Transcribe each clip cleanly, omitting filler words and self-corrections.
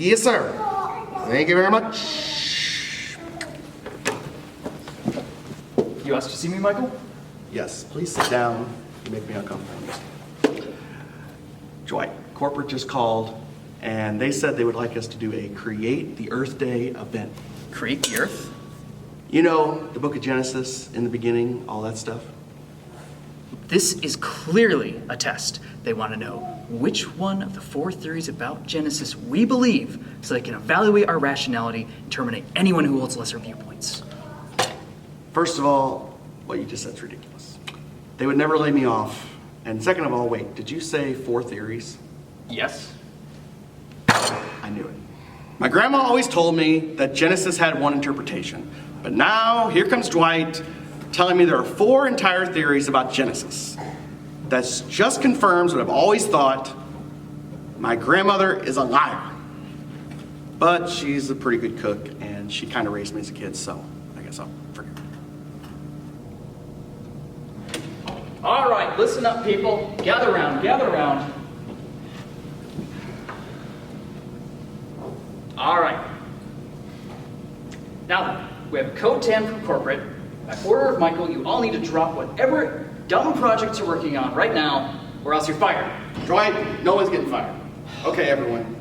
Yes, sir. Thank you very much. You asked to see me, Michael? Yes, please sit down. You make me uncomfortable. Dwight, corporate just called, and they said they would like us to do a Create the Earth Day event. Create the Earth? You know, the book of Genesis, in the beginning, all that stuff. This is clearly a test. They want to know which one of the 4 theories about Genesis we believe so they can evaluate our rationality and terminate anyone who holds lesser viewpoints. First of all, what you just said is ridiculous. They would never lay me off. And second of all, wait, did you say 4 theories? Yes. I knew it. My grandma always told me that Genesis had one interpretation. But now, here comes Dwight telling me there are 4 entire theories about Genesis. That just confirms what I've always thought. My grandmother is a liar. But she's a pretty good cook, and she kind of raised me as a kid, so I guess I'll forgive her. All right, listen up, people. Gather round, gather round. All right. Now then, we have a code 10 from corporate. By order of Michael, you all need to drop whatever dumb projects you're working on right now, or else you're fired. Dwight, no one's getting fired. Okay, everyone.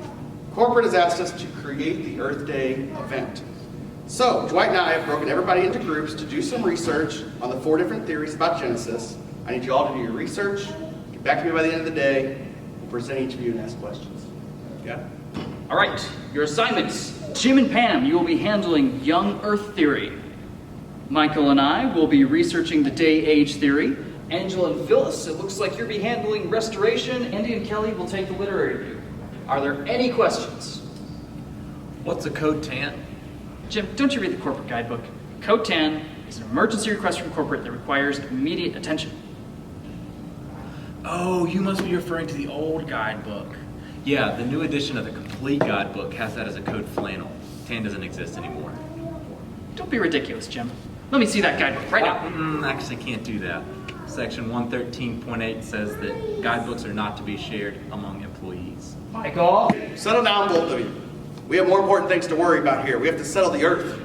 Corporate has asked us to create the Earth Day event. So, Dwight and I have broken everybody into groups to do some research on the 4 different theories about Genesis. I need you all to do your research, get back to me by the end of the day, we'll present each of you and ask questions. Okay? All right, your assignments. Jim and Pam, you will be handling young Earth theory. Michael and I will be researching the day-age theory. Angela and Phyllis, it looks like you'll be handling restoration. Andy and Kelly will take the literary review. Are there any questions? What's a code 10? Jim, don't you read the corporate guidebook? Code 10 is an emergency request from corporate that requires immediate attention. Oh, you must be referring to the old guidebook. Yeah, the new edition of the complete guidebook has that as a code flannel. 10 doesn't exist anymore. Don't be ridiculous, Jim. Let me see that guidebook right now. Actually, can't do that. Section 113.8 says that guidebooks are not to be shared among employees. Michael? Settle down, both of you. We have more important things to worry about here. We have to settle the Earth.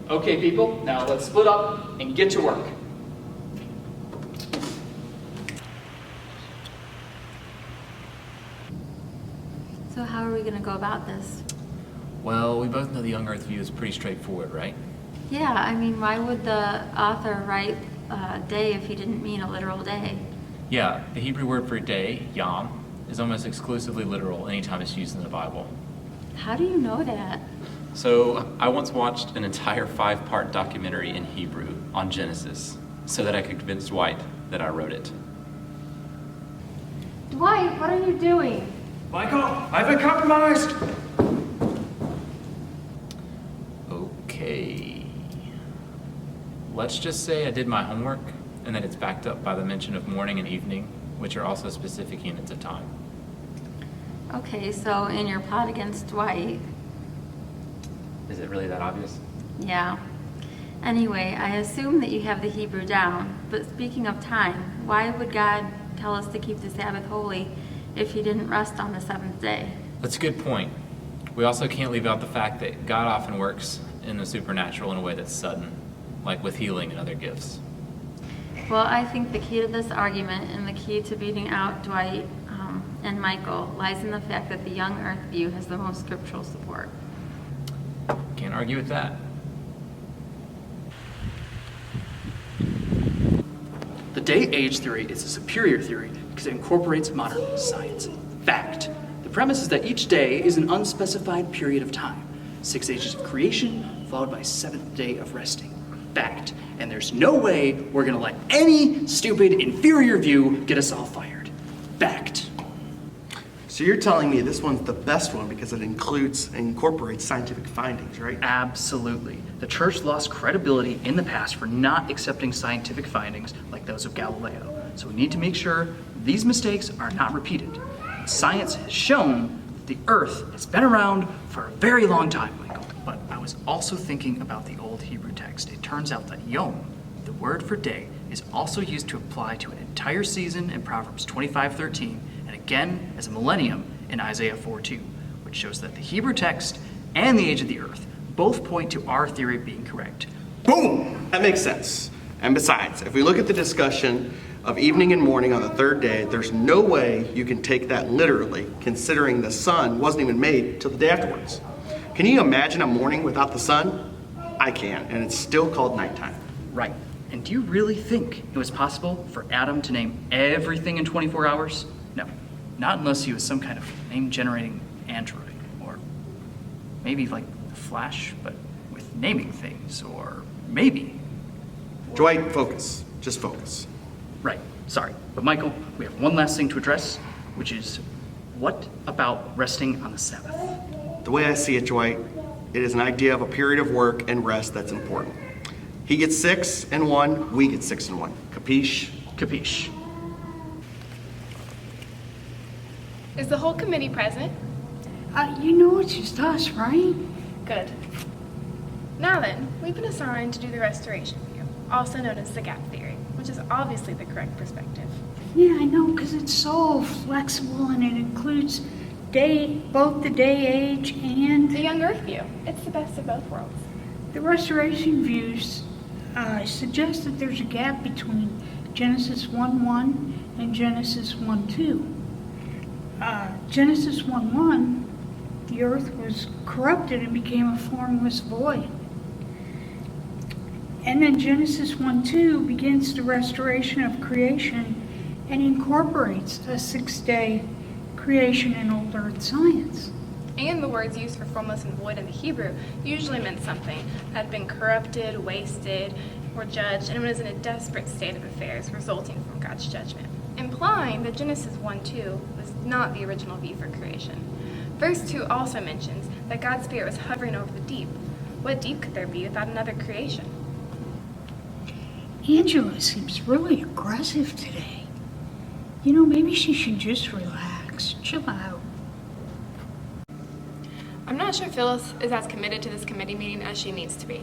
Okay, people, now let's split up and get to work. So how are we going to go about this? Well, we both know the young Earth view is pretty straightforward, right? Yeah, I mean, why would the author write day if he didn't mean a literal day? Yeah, the Hebrew word for day, yom, is almost exclusively literal anytime it's used in the Bible. How do you know that? So, I once watched an entire 5-part documentary in Hebrew on Genesis so that I could convince Dwight that I wrote it. Dwight, what are you doing? Michael, I've been compromised! Okay. Let's just say I did my homework and that it's backed up by the mention of morning and evening, which are also specific units of time. Okay, so in your plot against Dwight. Is it really that obvious? Yeah. Anyway, I assume that you have the Hebrew down, but speaking of time, why would God tell us to keep the Sabbath holy if he didn't rest on the 7th day? That's a good point. We also can't leave out the fact that God often works in the supernatural in a way that's sudden, like with healing and other gifts. Well, I think the key to this argument and the key to beating out Dwight and Michael lies in the fact that the young Earth view has the most scriptural support. Can't argue with that. The day-age theory is a superior theory because it incorporates modern science. Fact. The premise is that each day is an unspecified period of time. 6 ages of creation, followed by 7th day of resting. Fact. And there's no way we're gonna let any stupid, inferior view get us all fired. Fact. So you're telling me this one's the best one because it incorporates scientific findings, right? Absolutely. The church lost credibility in the past for not accepting scientific findings like those of Galileo. So we need to make sure these mistakes are not repeated. Science has shown that the Earth has been around for a very long time, Michael. But I was also thinking about the old Hebrew text. It turns out that yom, the word for day, is also used to apply to an entire season in Proverbs 25:13, and again as a millennium in Isaiah 4:2, which which shows that the Hebrew text and the age of the earth both point to our theory being correct. Boom! That makes sense. And besides, if we look at the discussion of evening and morning on the third day, there's no way you can take that literally, considering the sun wasn't even made till the day afterwards. Can you imagine a morning without the sun? I can, and it's still called nighttime. Right. And do you really think it was possible for Adam to name everything in 24 hours? No. Not unless he was some kind of name-generating android. Or maybe like the Flash, but with naming things. Or maybe. Dwight, focus. Just focus. Right. Sorry. But Michael, we have one last thing to address, which is what about resting on the Sabbath? The way I see it, Dwight, it is an idea of a period of work and rest that's important. He gets 6 and 1, we get 6 and 1. Capiche? Capiche. Is the whole committee present? You know it's just us, right? Good. Now then, we've been assigned to do the restoration view, also known as the gap theory, which is obviously the correct perspective. Yeah, I know, because it's so flexible and it includes both the day age and The young Earth view. It's the best of both worlds. the restoration views suggest that there's a gap between Genesis 1:1 and Genesis 1:2. Genesis 1:1, the earth was corrupted and became a formless void. And then Genesis 1:2 begins the restoration of creation and incorporates a 6-day creation in old earth science. And the words used for formless and void in the Hebrew usually meant something that had been corrupted, wasted, or judged, and was in a desperate state of affairs resulting from God's judgment, implying that Genesis 1:2 was not the original view for creation. Verse 2 also mentions that God's Spirit was hovering over the deep. What deep could there be without another creation? Angela seems really aggressive today. You know, maybe she should just relax, chill out. I'm not sure Phyllis is as committed to this committee meeting as she needs to be.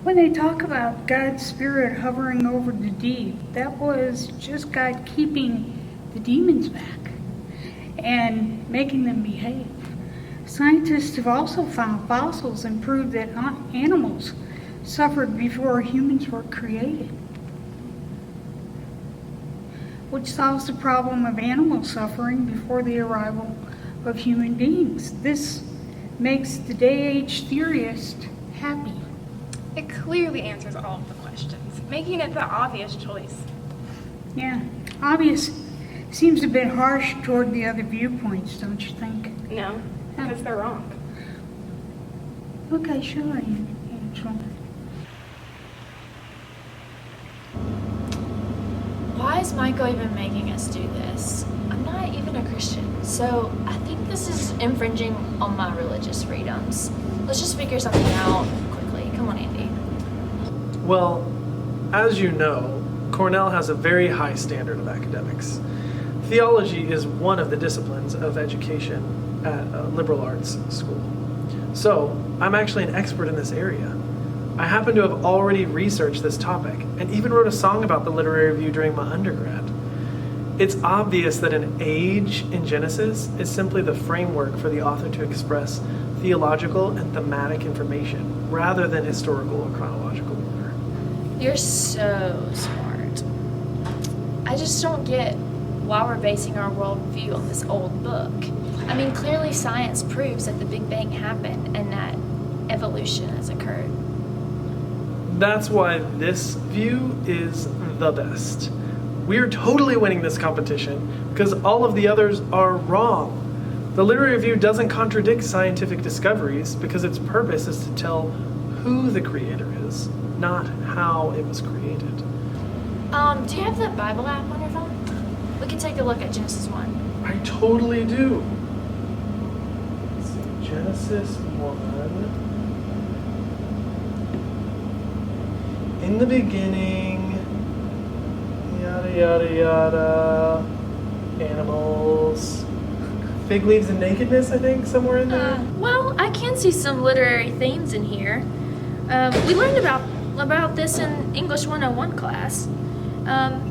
When they talk about God's Spirit hovering over the deep, that was just God keeping the demons back and making them behave. Scientists have also found fossils and proved that animals suffered before humans were created, which solves the problem of animal suffering before the arrival of human beings. This makes the day-age theorist happy. It clearly answers all of the questions, making it the obvious choice. Yeah, obvious seems a bit harsh toward the other viewpoints, don't you think? No, because they're wrong. Okay, sure, Angela. Why is Michael even making us do this? I'm not even a Christian, so I think this is infringing on my religious freedoms. Let's just figure something out quickly. Come on, Andy. Well, as you know, Cornell has a very high standard of academics. Theology is one of the disciplines of education at a liberal arts school. So, I'm actually an expert in this area. I happen to have already researched this topic and even wrote a song about the literary review during my undergrad. It's obvious that an age in Genesis is simply the framework for the author to express theological and thematic information rather than historical or chronological order. You're so smart. I just don't get why we're basing our worldview on this old book. I mean, clearly science proves that the Big Bang happened and that evolution has occurred. That's why this view is the best. We're totally winning this competition because all of the others are wrong. The literary review doesn't contradict scientific discoveries because its purpose is to tell who the creator is, not how it was created. Do you have the Bible app on your phone? We can take a look at Genesis 1. I totally do. Let's see, Genesis 1. In the beginning, yada yada yada, animals, fig leaves and nakedness, I think, somewhere in there. Well, I can see some literary themes in here. We learned about this in English 101 class.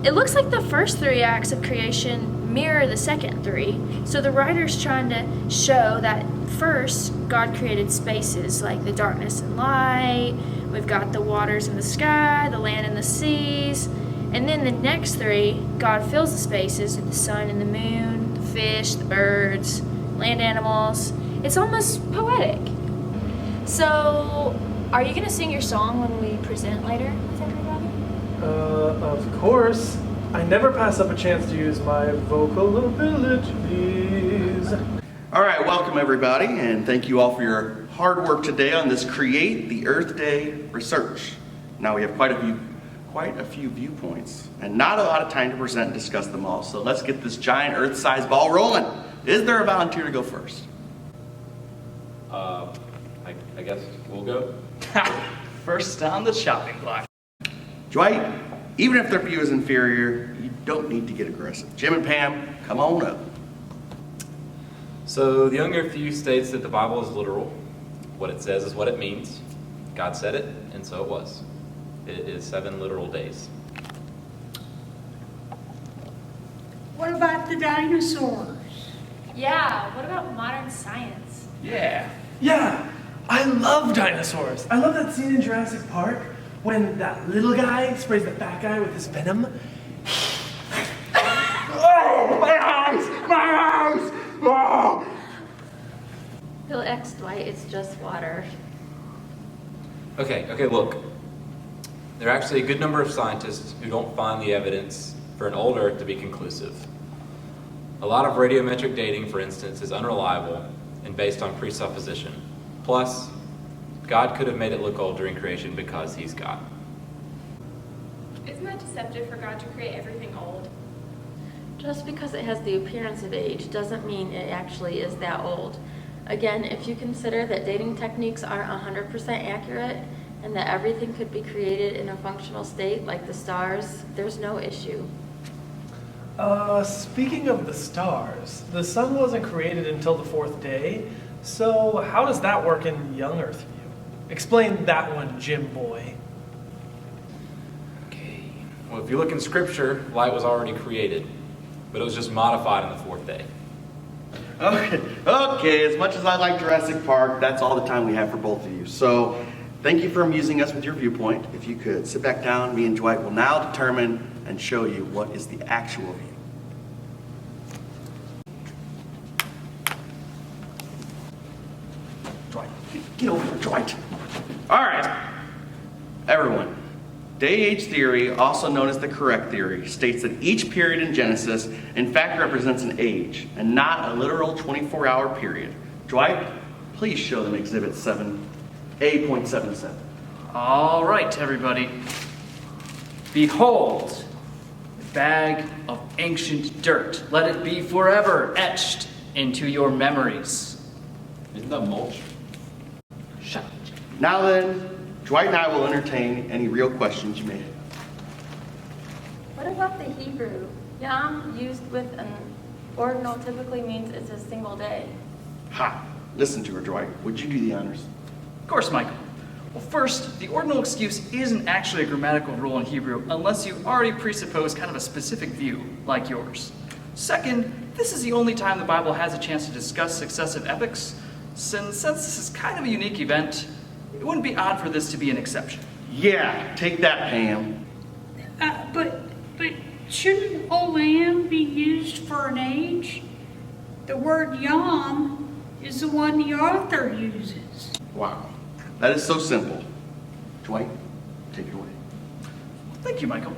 It looks like the first 3 acts of creation mirror the second three. So the writer's trying to show that first, God created spaces like the darkness and light, we've got the waters and the sky, the land and the seas, and then the next three, God fills the spaces with the sun and the moon, the fish, the birds, land animals. It's almost poetic. So, are you going to sing your song when we present later with everybody? Of course. I never pass up a chance to use my vocal abilities. All right, welcome everybody, and thank you all for your hard work today on this Create the Earth Day research. Now we have quite a few viewpoints, and not a lot of time to present and discuss them all, so let's get this giant Earth-sized ball rolling. Is there a volunteer to go first? I guess we'll go. First on the chopping block. Dwight, even if their view is inferior, you don't need to get aggressive. Jim and Pam, come on up. So the younger view states that the Bible is literal. What it says is what it means. God said it, and so it was. It is 7 literal days. What about the dinosaurs? Yeah, what about modern science? Yeah. Yeah, I love dinosaurs. I love that scene in Jurassic Park when that little guy sprays the fat guy with his venom. Oh, my eyes! My eyes! Oh! Relax, Dwight, it's just water. Okay, look. There are actually a good number of scientists who don't find the evidence for an old Earth to be conclusive. A lot of radiometric dating, for instance, is unreliable and based on presupposition. Plus, God could have made it look old during creation because he's God. Isn't that deceptive for God to create everything old? Just because it has the appearance of age doesn't mean it actually is that old. Again, if you consider that dating techniques aren't 100% accurate and that everything could be created in a functional state like the stars, there's no issue. Speaking of the stars, the sun wasn't created until the 4th day, so how does that work in young Earth view? Explain that one, Jim boy. Okay. Well, if you look in Scripture, light was already created, but it was just modified on the 4th day. Okay, as much as I like Jurassic Park, that's all the time we have for both of you. So, thank you for amusing us with your viewpoint. If you could sit back down, me and Dwight will now determine and show you what is the actual view. Dwight, get over here, Dwight. All right, everyone. Day-age theory, also known as the correct theory, states that each period in Genesis in fact represents an age and not a literal 24-hour period. Dwight, please show them Exhibit 7A.77. All right, everybody. Behold, a bag of ancient dirt. Let it be forever etched into your memories. Isn't that mulch? Shut up. Now then, Dwight and I will entertain any real questions you may have. What about the Hebrew? Yom, used with an ordinal, typically means it's a single day. Ha! Listen to her, Dwight. Would you do the honors? Of course, Michael. Well, first, the ordinal excuse isn't actually a grammatical rule in Hebrew unless you already presuppose kind of a specific view, like yours. Second, this is the only time the Bible has a chance to discuss successive epochs. Since this is kind of a unique event, it wouldn't be odd for this to be an exception. Yeah, take that, Pam. But shouldn't Olam be used for an age? The word Yom is the one the author uses. Wow. That is so simple. Dwight, take it away. Thank you, Michael.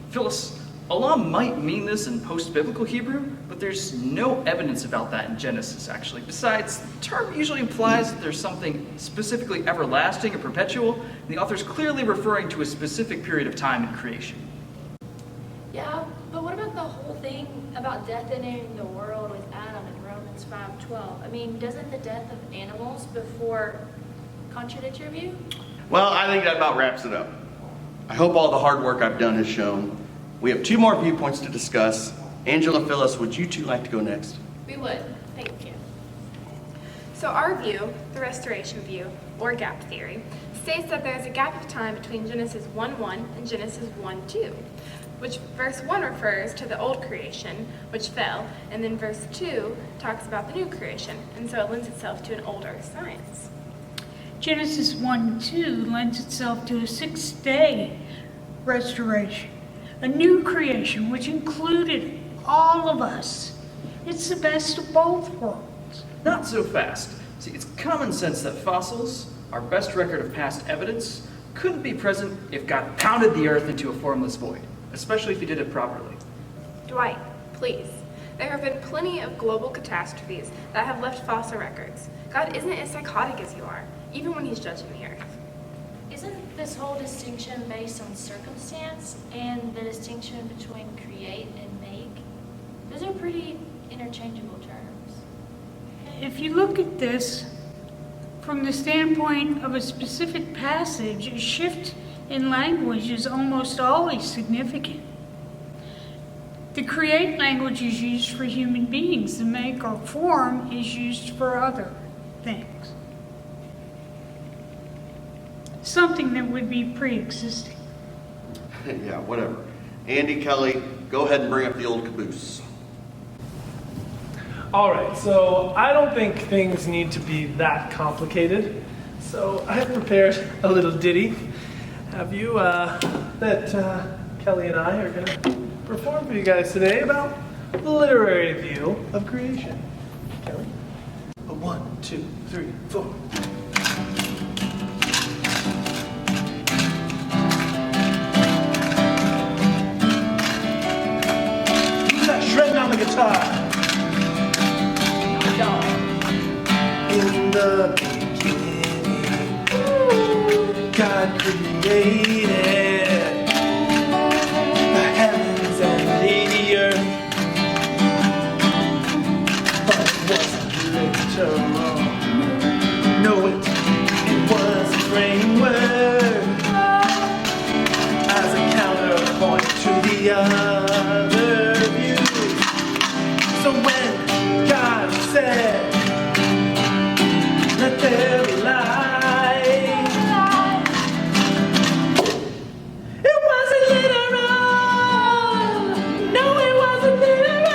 Phyllis, Olam might mean this in post-biblical Hebrew, but there's no evidence about that in Genesis, actually. Besides, the term usually implies that there's something specifically everlasting or perpetual, and the author's clearly referring to a specific period of time in creation. Yeah, but what about the whole thing about death entering the world with Adam in Romans 5:12? I mean, doesn't the death of animals before contradict your view? Well, I think that about wraps it up. I hope all the hard work I've done has shown. We have 2 more viewpoints to discuss. Angela, Phyllis, would you 2 like to go next? We would. Thank you. So our view, the restoration view, or gap theory, states that there is a gap of time between Genesis 1:1 and Genesis 1:2. which verse 1 refers to the old creation, which fell, and then verse 2 talks about the new creation, and so it lends itself to an older science. Genesis 1:2 lends itself to a 6-day restoration, a new creation which included all of us. It's the best of both worlds. Not so fast. See, it's common sense that fossils, our best record of past evidence, couldn't be present if God pounded the earth into a formless void, especially if he did it properly. Dwight, please. There have been plenty of global catastrophes that have left fossil records. God isn't as psychotic as you are, even when he's judging the earth. Isn't this whole distinction based on circumstance and the distinction between create and make? Those are pretty interchangeable terms. If you look at this from the standpoint of a specific passage, a shift in language is almost always significant. The create language is used for human beings. The make or form is used for other things. Something that would be pre-existing. Yeah, whatever. Andy, Kelly, go ahead and bring up the old caboose. All right, so I don't think things need to be that complicated. So I have prepared a little ditty. Have you, that Kelly and I are gonna perform for you guys today about the literary view of creation. Kelly? 1, 2, 3, 4. Who's that shredding on the guitar? In the beginning, God created the heavens and the earth. But it wasn't literal. No, it was a framework as a counterpoint to the other views. So when God said, let there be light, it wasn't literal. No, it wasn't literal.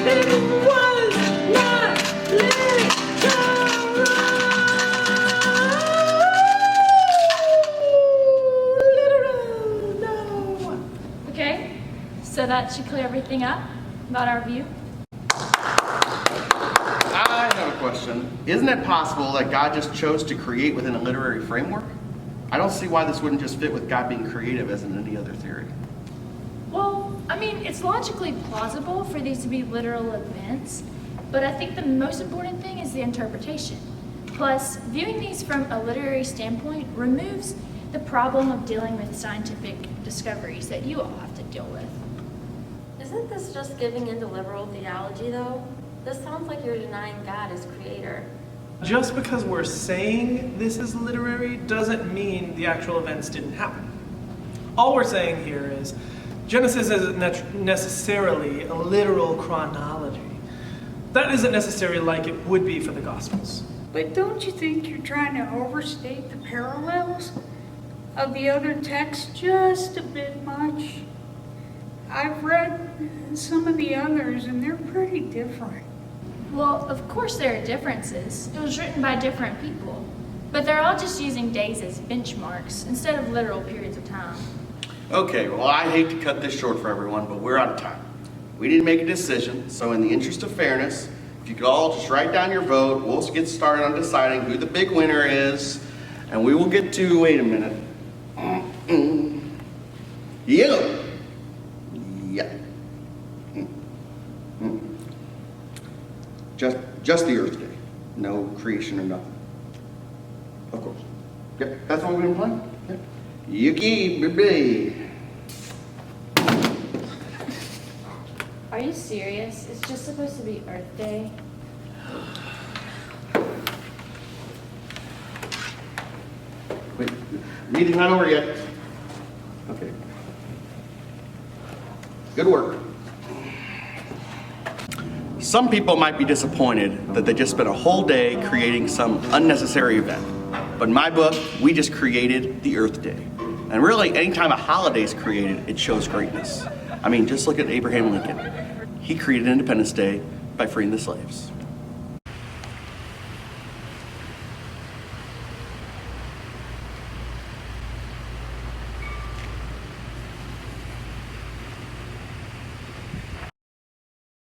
It was not literal. No. Okay, so that should clear everything up about our view. I have a question. Isn't it possible that God just chose to create within a literary framework? I don't see why this wouldn't just fit with God being creative as in any other theory. Well, I mean, it's logically plausible for these to be literal events, but I think the most important thing is the interpretation. Plus, viewing these from a literary standpoint removes the problem of dealing with scientific discoveries that you all have to deal with. Isn't this just giving into liberal theology, though? This sounds like you're denying God as creator. Just because we're saying this is literary doesn't mean the actual events didn't happen. All we're saying here is Genesis isn't necessarily a literal chronology. That isn't necessarily like it would be for the Gospels. But don't you think you're trying to overstate the parallels of the other texts just a bit much? I've read some of the others and they're pretty different. Well, of course there are differences. It was written by different people. But they're all just using days as benchmarks instead of literal periods of time. Okay, well, I hate to cut this short for everyone, but we're out of time. We need to make a decision, so in the interest of fairness, if you could all just write down your vote, we'll get started on deciding who the big winner is, and we will get to, wait a minute. Yellow. Yeah. Just the Earth Day. No creation or nothing. Of course. Yep, that's what we've been playing. Yep. Yuki, baby. Are you serious? It's just supposed to be Earth Day. Wait, meeting's not over yet. Okay. Good work. Some people might be disappointed that they just spent a whole day creating some unnecessary event. But in my book, we just created the Earth Day. And really, anytime a holiday is created, it shows greatness. I mean, just look at Abraham Lincoln. He created Independence Day by freeing the slaves.